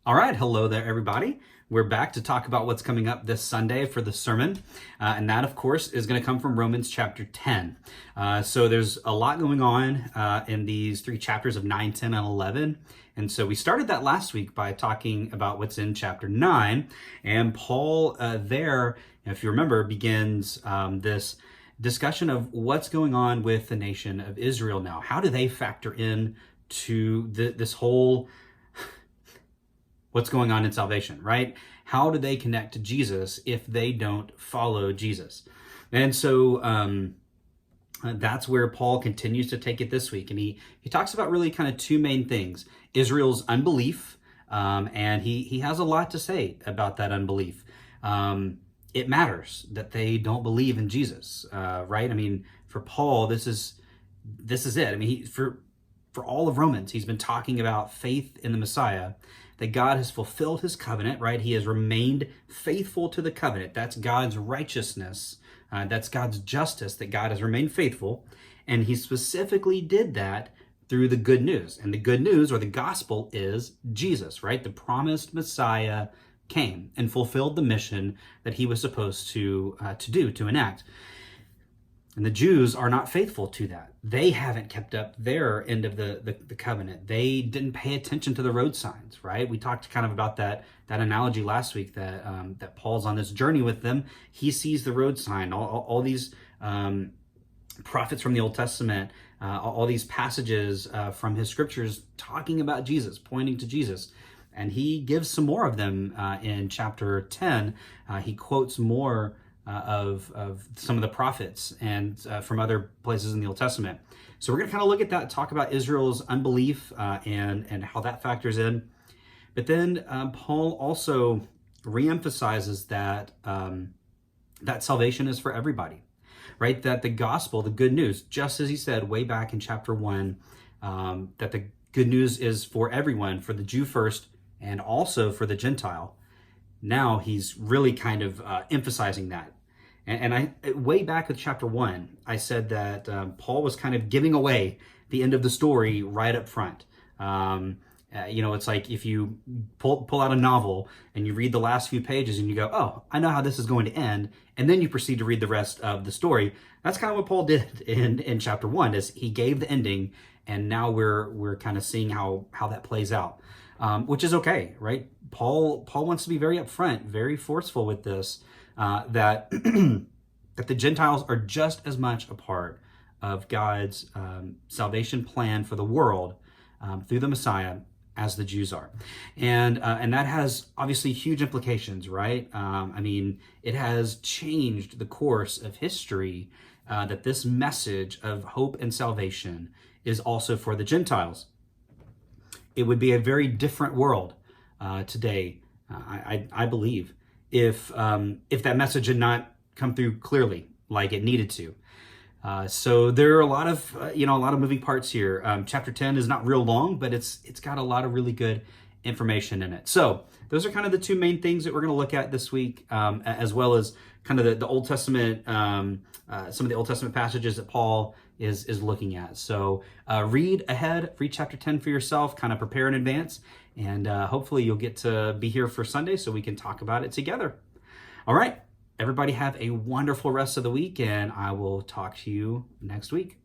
All right, hello there, everybody. We're back to talk about what's coming up this Sunday for the sermon. And that, of course, is going to come from Romans chapter 10. So there's a lot going on in these three chapters of 9, 10, and 11. And so we started that last week by talking about what's in chapter 9. And Paul there, if you remember, begins this discussion of what's going on with the nation of Israel now. How do they factor in to this whole what's going on in salvation, right? How do they connect to Jesus if they don't follow Jesus? And so that's where Paul continues to take it this week. And he talks about really kind of two main things: Israel's unbelief, and he has a lot to say about that unbelief. It matters that they don't believe in Jesus, right? I mean, for Paul, this is it. I mean, for all of Romans, he's been talking about faith in the Messiah, that God has fulfilled his covenant, right? He has remained faithful to the covenant. That's God's righteousness. That's God's justice, that God has remained faithful. And he specifically did that through the good news. And the good news, or the gospel, is Jesus, right? The promised Messiah came and fulfilled the mission that he was supposed to enact. And the Jews are not faithful to that. They haven't kept up their end of the covenant. They didn't pay attention to the road signs, right? We talked kind of about that analogy last week, that Paul's on this journey with them. He sees the road sign, all these prophets from the Old Testament, all these passages from his scriptures talking about Jesus, pointing to Jesus. And he gives some more of them in chapter 10. He quotes more of some of the prophets and from other places in the Old Testament. So we're going to kind of look at that, talk about Israel's unbelief and how that factors in. But then Paul also reemphasizes that that salvation is for everybody, right? That the gospel, the good news, just as he said way back in chapter 1, that the good news is for everyone, for the Jew first and also for the Gentile. Now he's really kind of emphasizing that. And I, way back with chapter 1, I said that Paul was kind of giving away the end of the story right up front. It's like if you pull out a novel and you read the last few pages and you go, oh, I know how this is going to end. And then you proceed to read the rest of the story. That's kind of what Paul did in chapter 1, is he gave the ending. And now we're kind of seeing how that plays out, which is okay, right? Paul wants to be very upfront, very forceful with this, that that the Gentiles are just as much a part of God's salvation plan for the world through the Messiah as the Jews are, and that has obviously huge implications, right? I mean, it has changed the course of history, that this message of hope and salvation is also for the Gentiles. It would be a very different world today, I believe, if that message had not come through clearly like it needed to. So there are a lot of moving parts here. Chapter 10 is not real long, but it's got a lot of really good information in it. So those are kind of the two main things that we're going to look at this week, as well as kind of the Old Testament, some of the Old Testament passages that Paul is looking at. So read chapter 10 for yourself, kind of prepare in advance, and hopefully you'll get to be here for Sunday so we can talk about it together. All right, everybody have a wonderful rest of the week, and I will talk to you next week.